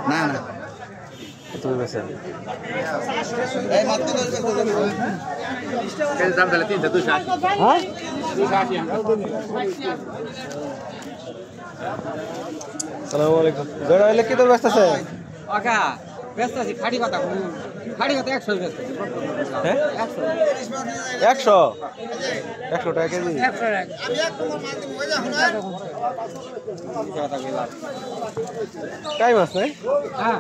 না না তুমি বেছেন দাম তাহলে 300 হ্যাঁ আসসালামু আলাইকুম জোড়া হইলে কি তোর ব্যস্ত আছে ওকা ব্যস্ত আছি খাড়ি কথা 100 ব্যস্ত হ্যাঁ 100 100 টাকা কেজি টাইম আছে নাই হ্যাঁ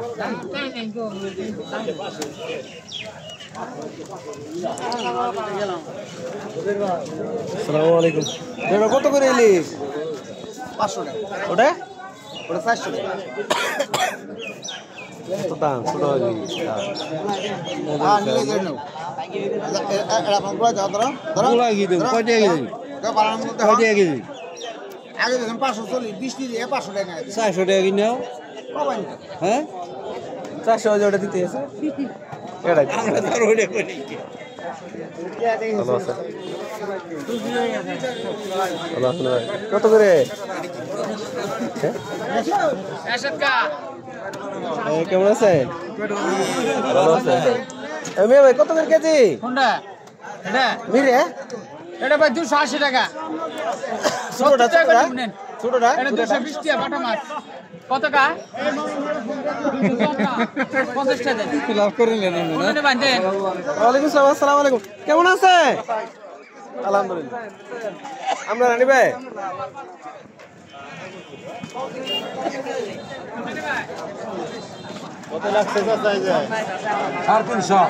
আসসালামু আলাইকুম জোড়া কত করে ইলিশ 500 টাকা ওটা ওটা 400 টাকা কত দাম ছোট ইলিশ হ্যাঁ নিলে গেল নাও এটা আপনার কয় দাও ধরো ধরো লাগিয়ে দেব কয় টাকা কেজি কা বাড়ানোর মধ্যে কয় টাকা কেজি আগে দেখেন 540 20 দিয়ে 500 টাকা 400 টাকা কিনেও কবাই হ্যাঁ 400 ওটা দিতে আছে এটাই আমরা ধর ওইটা করি ভালো আছে ভালো আছে ভাই কত করে কেমন আছেন ভালো আছে মেয়ে ভাই কত করে কেজি কোনটা এটা মিরে এটা ভাই 280 টাকা ছোটটা ছোটটা এটা 220 টাকা বাটা মাছ কত কা 50 টাকা দেন লাভ করে নেন কোনে বাঁধেন ওয়ালাইকুম আসসালাম আসসালামু আলাইকুম কেমন আছে আলহামদুলিল্লাহ আমরা রানী ভাই কত লাগছে চাই যায় 350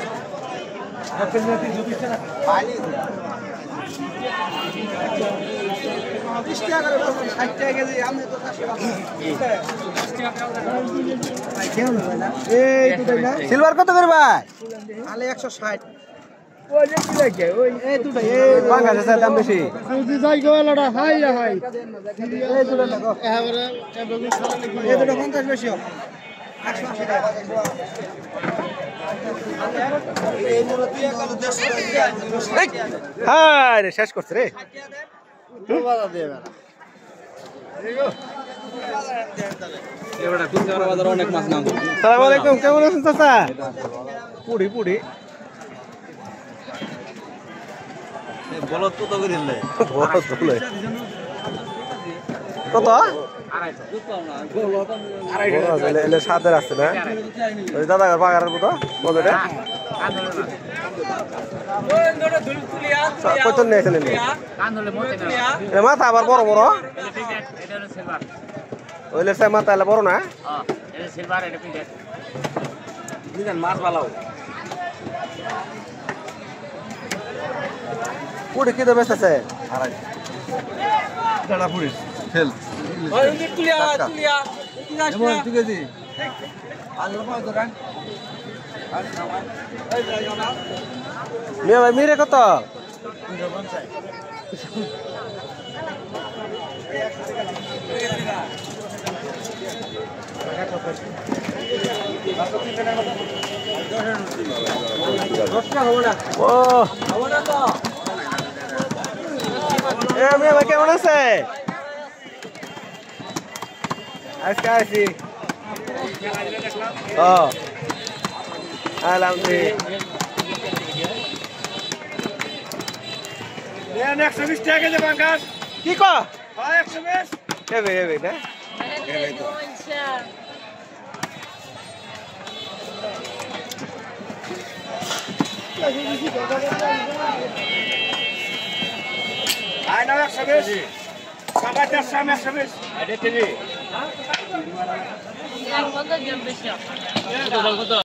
সিলভার কত করে ভাই আলে 160 ওই যে কি লাগে ওই এই দুটো এই বাংলাদেশের দাম বেশি যদি যাই গোলাটা হাই হাই এই দুটো লাগো এবারে এই দুটো 50 বেশি হবে 180 টাকা এই দুটো দিয়ে গেল 150 টাকা হ্যাঁ রে শেষ করছে রে বাজার দিয়ে বেলা এবারে কুঞ্জার বাজার অনেক মাছ নাম আসসালামু আলাইকুম কেমন আছেন চাচা পুড়ি পুড়ি বলো তো তো করে দিলে বড় তুলে কত এলে সাদের আছে না ওই দাদাগার বাগানের মতো বলটা কত নিয়েছিলেন মাথা আবার বড় বড় ওইলে সে মাথা এলে বড় না মাছ ভালো পুড়ি কি তো বেশ আছে মিরে কত ও ভাই কেমন আছে আজকে আসি ও আলহামদুলিল্লাহ 120 টাকা কেজি বাঙ্গাস কি কো 120 এবে এবে না আই না 120 টাকা 120 এটা টিভি